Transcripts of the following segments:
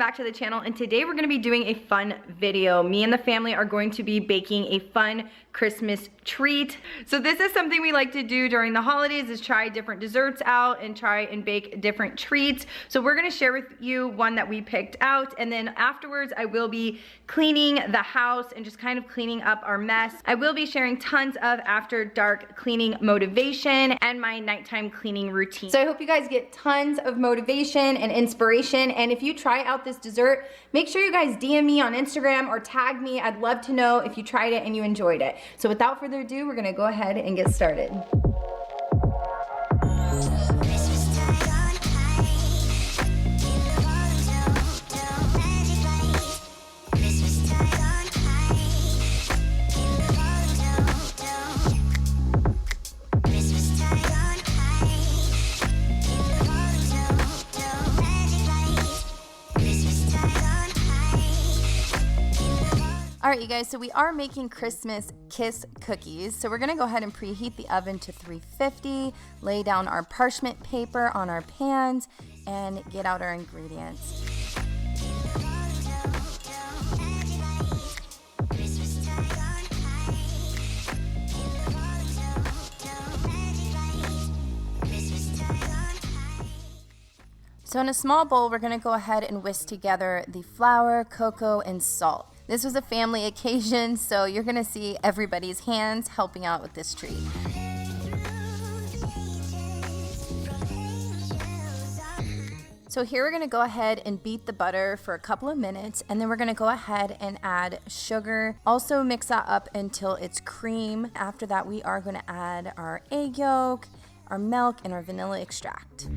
back to the channel, and today we're going to be doing a fun video. Me and the family are going to be baking a fun Christmas treat. So this is something we like to do during the holidays, is try different desserts out and try and bake different treats. So we're going to share with you one that we picked out, and then afterwards I will be cleaning the house and just kind of cleaning up our mess. I will be sharing tons of after dark cleaning motivation and my nighttime cleaning routine. So I hope you guys get tons of motivation and inspiration, and if you try out this dessert, make sure you guys DM me on Instagram or tag me. I'd love to know if you tried it and you enjoyed it. So without further ado, we're gonna go ahead and get started. All right, you guys, so we are making Christmas kiss cookies. So we're gonna go ahead and preheat the oven to 350, lay down our parchment paper on our pans, and get out our ingredients. So in a small bowl, we're gonna go ahead and whisk together the flour, cocoa, and salt. This was a family occasion, so you're gonna see everybody's hands helping out with this treat. So here we're gonna go ahead and beat the butter for a couple of minutes, and then we're gonna go ahead and add sugar. Also mix that up until it's cream. After that, we are gonna add our egg yolk, our milk, and our vanilla extract.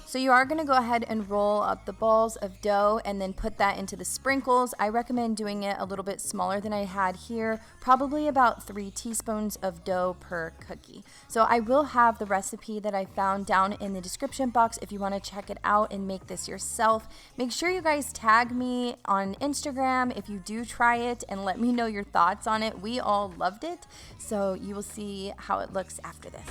So you are going to go ahead and roll up the balls of dough and then put that into the sprinkles. I recommend doing it a little bit smaller than I had here, probably about 3 teaspoons of dough per cookie. So I will have the recipe that I found down in the description box if you want to check it out and make this yourself. Make sure you guys tag me on Instagram if you do try it and let me know your thoughts on it. We all loved it, so you will see how it looks after this.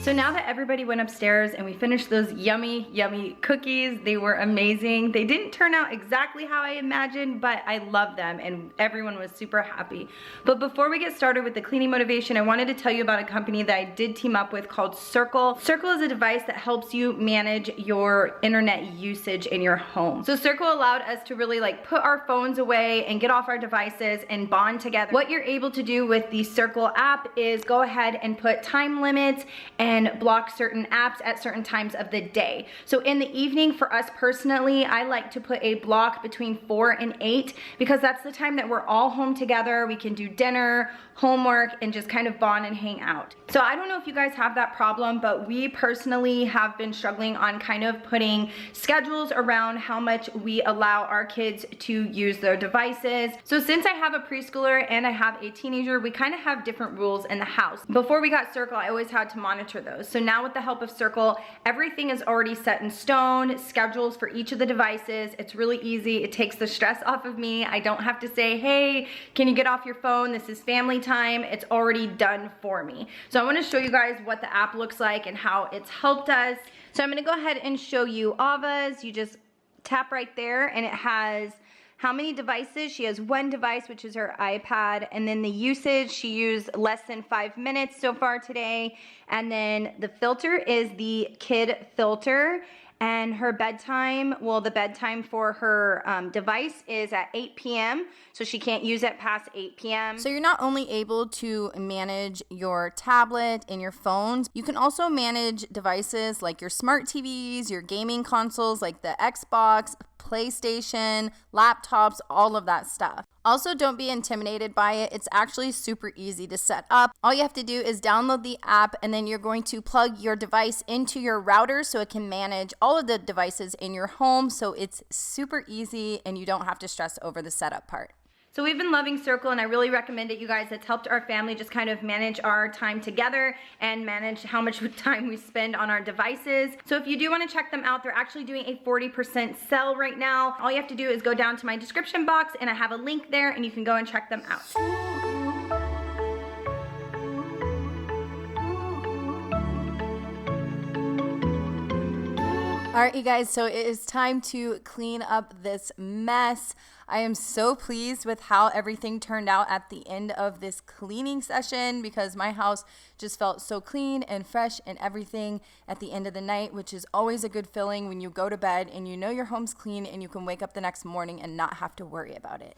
So now that everybody went upstairs and we finished those yummy, yummy cookies, they were amazing. They didn't turn out exactly how I imagined, but I love them and everyone was super happy. But before we get started with the cleaning motivation, I wanted to tell you about a company that I did team up with called Circle. Circle is a device that helps you manage your internet usage in your home. So Circle allowed us to really put our phones away and get off our devices and bond together. What you're able to do with the Circle app is go ahead and put time limits and block certain apps at certain times of the day. So in the evening, for us personally, I like to put a block between 4 and 8 because that's the time that we're all home together. We can do dinner, homework, and just kind of bond and hang out. So I don't know if you guys have that problem, but we personally have been struggling on kind of putting schedules around how much we allow our kids to use their devices. So since I have a preschooler and I have a teenager, we kind of have different rules in the house. Before we got Circle, I always had to monitor those. So now with the help of Circle, everything is already set in stone, schedules for each of the devices. It's really easy. It takes the stress off of me. I don't have to say, hey, can you get off your phone? This is family time. It's already done for me. So I want to show you guys what the app looks like and how it's helped us. So I'm going to go ahead and show you Ava's. You just tap right there and it has how many devices. She has 1 device, which is her iPad, and then the usage, she used less than 5 minutes so far today. And then the filter is the kid filter, and her bedtime, well, the bedtime for her device is at 8 p.m., so she can't use it past 8 p.m. So you're not only able to manage your tablet and your phones, you can also manage devices like your smart TVs, your gaming consoles like the Xbox, PlayStation, laptops, all of that stuff. Also, don't be intimidated by it. It's actually super easy to set up. All you have to do is download the app, and then you're going to plug your device into your router so it can manage all of the devices in your home. So it's super easy and you don't have to stress over the setup part. So we've been loving Circle, and I really recommend it, you guys. It's helped our family just kind of manage our time together and manage how much time we spend on our devices. So if you do want to check them out, they're actually doing a 40% sale right now. All you have to do is go down to my description box, and I have a link there, and you can go and check them out. All right, you guys, so it is time to clean up this mess. I am so pleased with how everything turned out at the end of this cleaning session, because my house just felt so clean and fresh and everything at the end of the night, which is always a good feeling when you go to bed and you know your home's clean and you can wake up the next morning and not have to worry about it.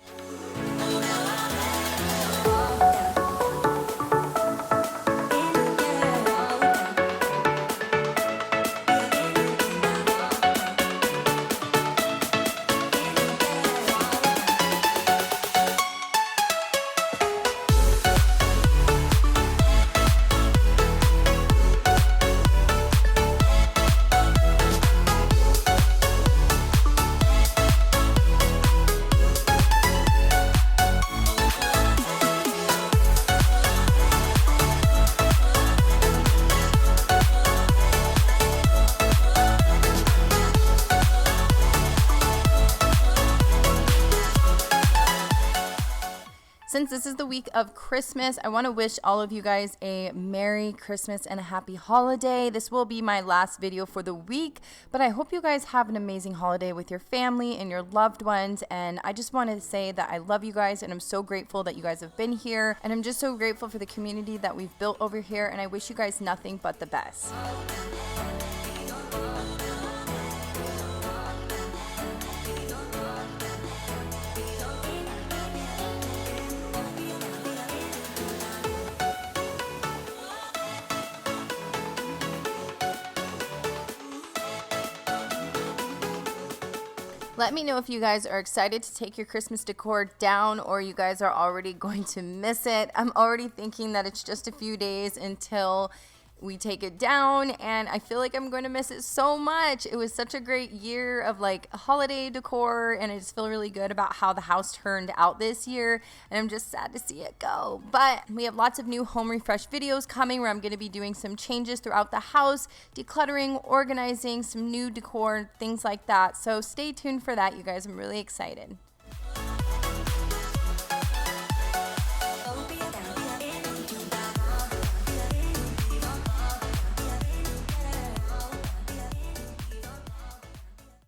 Since this is the week of Christmas, I want to wish all of you guys a Merry Christmas and a Happy Holiday. This will be my last video for the week, but I hope you guys have an amazing holiday with your family and your loved ones. And I just wanted to say that I love you guys, and I'm so grateful that you guys have been here. And I'm just so grateful for the community that we've built over here, and I wish you guys nothing but the best. Let me know if you guys are excited to take your Christmas decor down, or you guys are already going to miss it. I'm already thinking that it's just a few days until we take it down, and I feel like I'm going to miss it so much. It was such a great year of like holiday decor, and I just feel really good about how the house turned out this year, and I'm just sad to see it go. But we have lots of new home refresh videos coming where I'm going to be doing some changes throughout the house, decluttering, organizing, some new decor, things like that. So stay tuned for that, you guys. I'm really excited.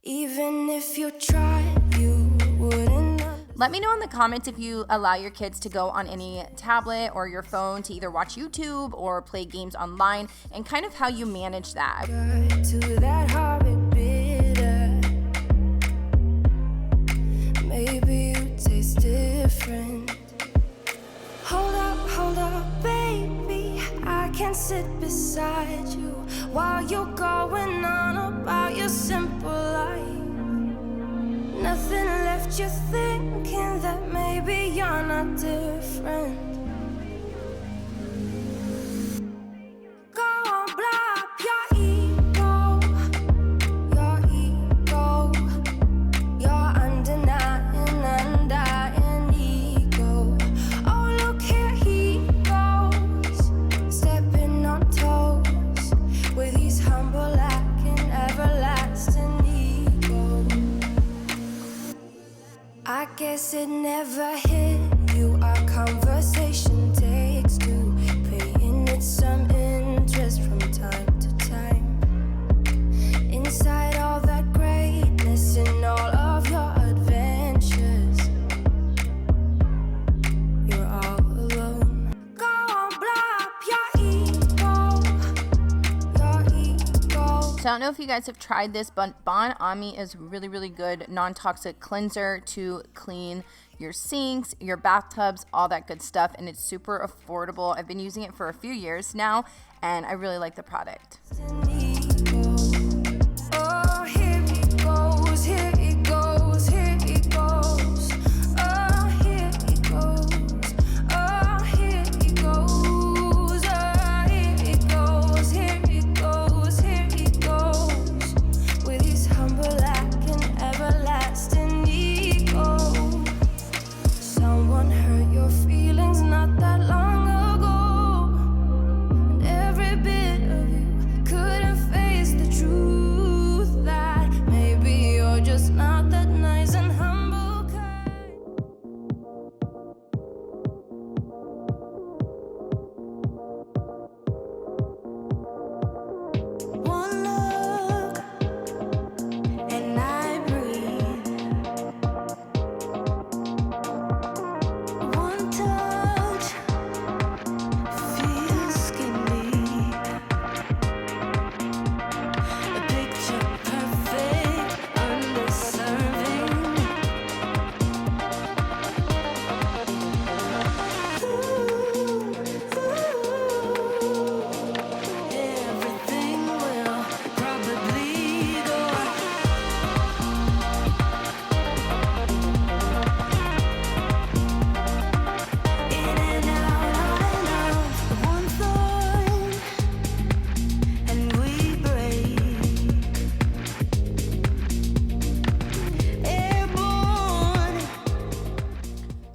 Even if you tried, you wouldn't. Let me know in the comments if you allow your kids to go on any tablet or your phone to either watch YouTube or play games online, and kind of how you manage that. To that horrid bitter. Maybe you taste different. Hold up, baby. I can sit beside you while you're going on about your simple life. Nothing left you thinking that maybe you're not different. Go on, blow up your ego, your undying ego. Oh, look here he goes, stepping on toes with his humble and everlasting ego. I guess it never hit you. Our conversation takes two, paying it some interest from time to time. Inside all that greatness and all of your adventures, you're all alone. Go on, blow up your ego. So I don't know if you guys have tried this, but Bon Ami is really, really good non-toxic cleanser to clean your sinks, your bathtubs, all that good stuff, and it's super affordable. I've been using it for a few years now, and I really like the product. Oh, here it goes, here it goes.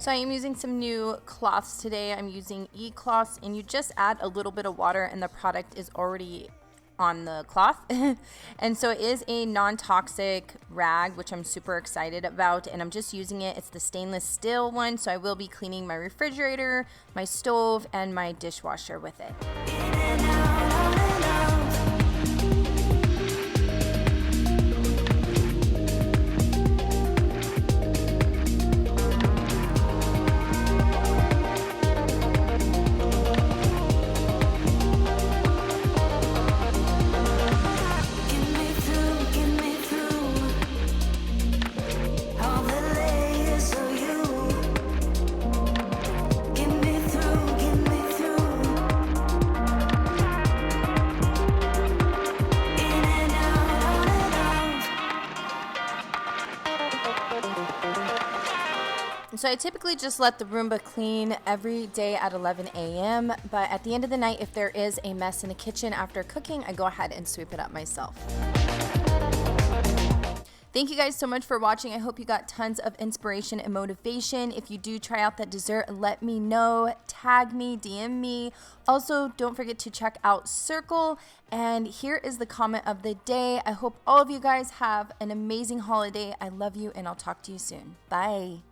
So I am using some new cloths today. I'm using cloths, and you just add a little bit of water and the product is already on the cloth. And so it is a non-toxic rag, which I'm super excited about, and I'm just using it. It's the stainless steel one, so I will be cleaning my refrigerator, my stove, and my dishwasher with it. So I typically just let the Roomba clean every day at 11 a.m. But at the end of the night, if there is a mess in the kitchen after cooking, I go ahead and sweep it up myself. Thank you guys so much for watching. I hope you got tons of inspiration and motivation. If you do try out that dessert, let me know. Tag me, DM me. Also, don't forget to check out Circle. And here is the comment of the day. I hope all of you guys have an amazing holiday. I love you, and I'll talk to you soon. Bye.